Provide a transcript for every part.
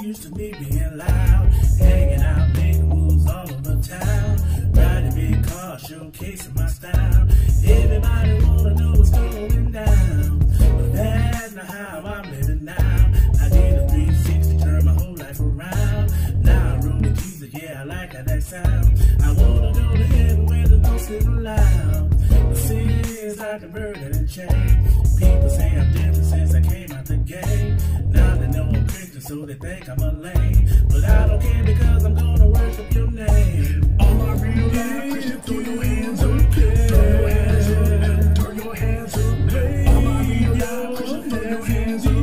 used to me being loud, hanging out, making moves all over town, riding big cars, showcasing my style. Everybody wanna know what's going down, but that's not how I'm living now. I did a 360, turn my whole life around. Now I roll with Jesus, yeah, I like how that sound. I wanna go to heaven where the ghosts live loud. The sin is like a burden and chain. People say I'm different since I came out the game. Now they know I'm Christian, so they think I'm a lame. But I don't care because I'm gonna worship your name. All my real life Christian, throw your hands up. Throw your hands up. Throw your hands up. All my real life Christian, throw your hands up.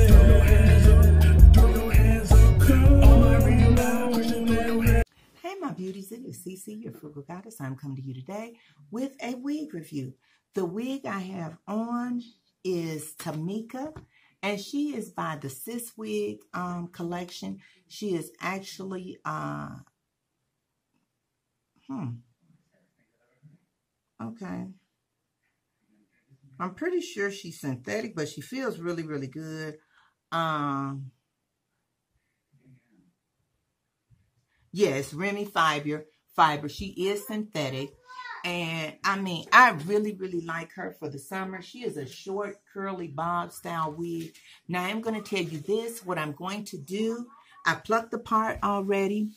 Throw your hands up. Throw your hands up. All my real life Christian, throw your hands up. Hey my beauties, it is Cece, your frugal goddess. I'm coming to you today with a wig review. The wig I have on is Tamika, and she is by the Sis Wig collection. She is actually okay. I'm pretty sure she's synthetic, but she feels really, really good. Yes, Remy fiber. She is synthetic. And I mean, I really, really like her for the summer. She is a short, curly bob style wig. Now, I'm going to tell you this, what I'm going to do. I plucked the part already.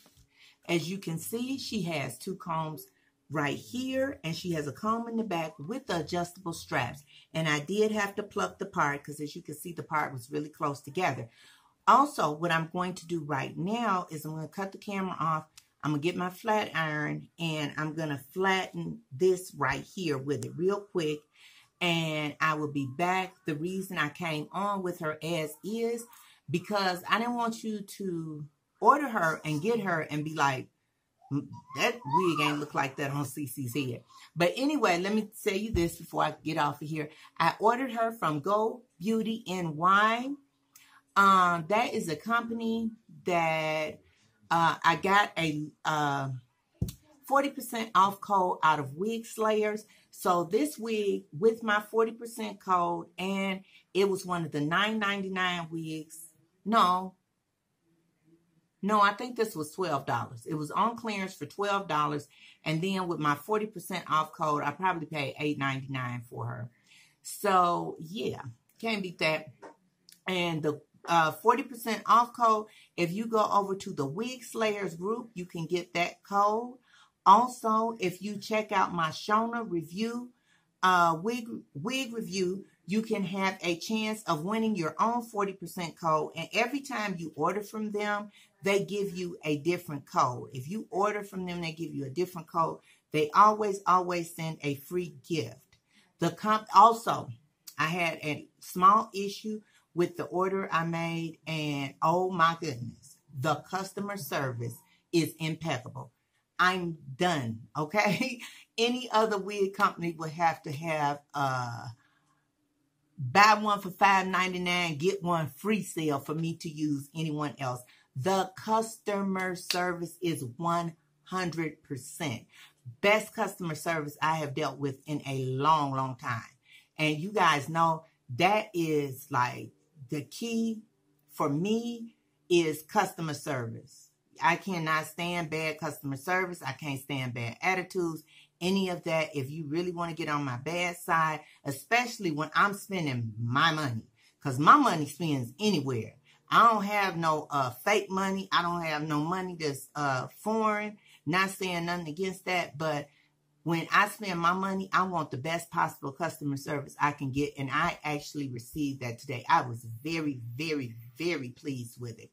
As you can see, she has two combs right here, and she has a comb in the back with the adjustable straps. And I did have to pluck the part because, as you can see, the part was really close together. Also, what I'm going to do right now is I'm going to cut the camera off. I'm going to get my flat iron, and I'm going to flatten this right here with it real quick, and I will be back. The reason I came on with her as is because I didn't want you to order her and get her and be like, that wig ain't look like that on CC's head. But anyway, let me tell you this before I get off of here. I ordered her from Go Beauty NY. That is a company that I got a 40% off code out of Wigslayer. So this wig with my 40% code, and it was one of the $9.99 wigs. No, I think this was $12. It was on clearance for $12. And then with my 40% off code, I probably paid $8.99 for her. So yeah, can't beat that. And the 40% off code, if you go over to the Wigslayers group, you can get that code. Also, if you check out my Shona review, wig review, you can have a chance of winning your own 40% code. And every time you order from them, they give you a different code. If you order from them, they give you a different code. They always send a free gift. Also, I had a small issue with the order I made, and oh my goodness, the customer service is impeccable. I'm done, okay? Any other wig company would have to have buy one for $5.99, get one free sale for me to use anyone else. The customer service is 100%. Best customer service I have dealt with in a long, long time. And you guys know that is like the key for me is customer service. I cannot stand bad customer service. I can't stand bad attitudes, any of that. If you really want to get on my bad side, especially when I'm spending my money, because my money spends anywhere. I don't have no fake money. I don't have no money that's foreign. Not saying nothing against that, but when I spend my money, I want the best possible customer service I can get, and I actually received that today. I was very, very, very pleased with it.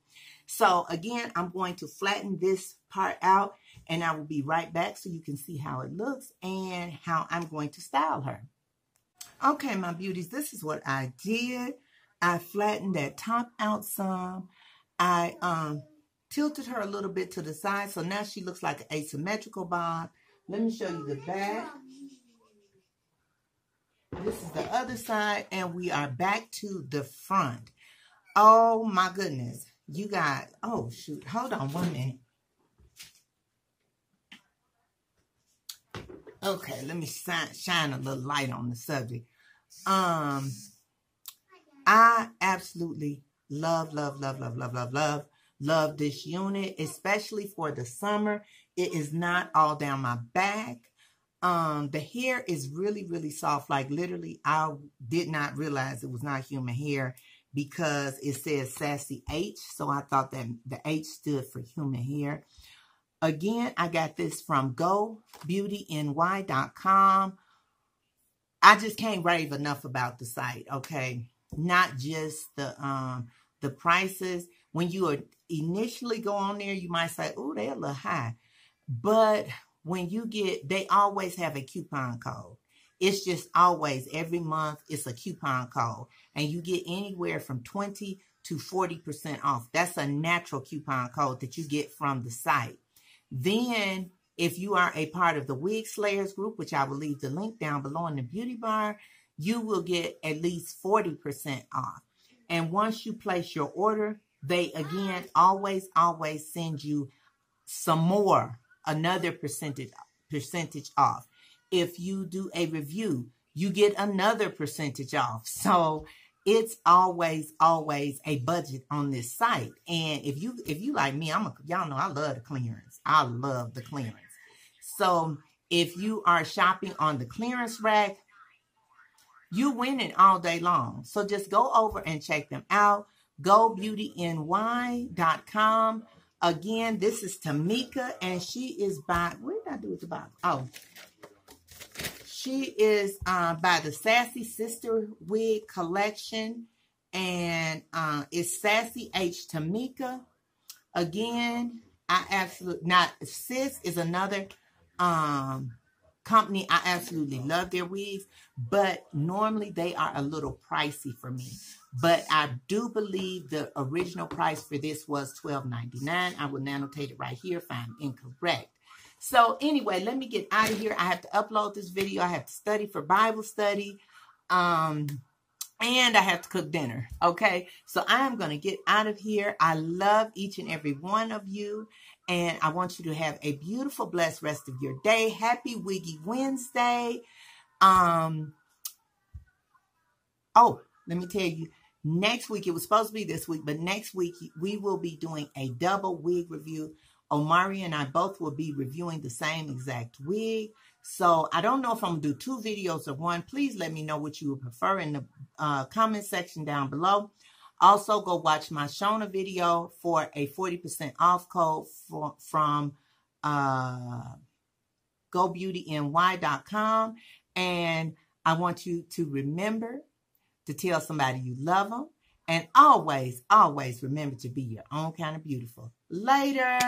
So again, I'm going to flatten this part out, and I will be right back so you can see how it looks and how I'm going to style her. Okay, my beauties, this is what I did. I flattened that top out some. I tilted her a little bit to the side, so now she looks like an asymmetrical bob. Let me show you the back. This is the other side, and we are back to the front. Oh my goodness. You guys, oh shoot, hold on 1 minute. Okay, let me shine a little light on the subject. I absolutely love love this unit, especially for the summer. It is not all down my back. The hair is really, really soft. Like literally, I did not realize it was not human hair because it says Sassy H. So I thought that the H stood for human hair. Again, I got this from GoBeautyNY.com. I just can't rave enough about the site, okay? Not just the prices. When you initially go on there, you might say, oh, they're a little high. But when you get, they always have a coupon code. It's just always, every month, it's a coupon code. And you get anywhere from 20 to 40% off. That's a natural coupon code that you get from the site. Then, if you are a part of the Wigslayers group, which I will leave the link down below in the beauty bar, you will get at least 40% off. And once you place your order, they, again, always send you some more, another percentage off. If you do a review, you get another percentage off. So it's always a budget on this site. And if you like me, y'all know I love the clearance. I love the clearance. So if you are shopping on the clearance rack, you winning all day long. So just go over and check them out. GoBeautyNY.com. Again, this is Tamika, and she is by, what did I do with the box? Oh, she is by the Sassy Sister Wig Collection, and it's Sassy H Tamika. Again, I absolutely, not Sis is another company. I absolutely love their wigs, but normally they are a little pricey for me. But I do believe the original price for this was $12.99. I will annotate it right here if I'm incorrect. So anyway, let me get out of here. I have to upload this video. I have to study for Bible study. And I have to cook dinner. Okay. So I am going to get out of here. I love each and every one of you. And I want you to have a beautiful, blessed rest of your day. Happy Wiggy Wednesday. Oh, let me tell you. Next week, it was supposed to be this week, but next week we will be doing a double wig review. Omari and I both will be reviewing the same exact wig. So I don't know if I'm going to do 2 videos or 1. Please let me know what you would prefer in the comment section down below. Also, go watch my Shona video for a 40% off code from GoBeautyNY.com. And I want you to remember to tell somebody you love them. And always remember to be your own kind of beautiful. Later.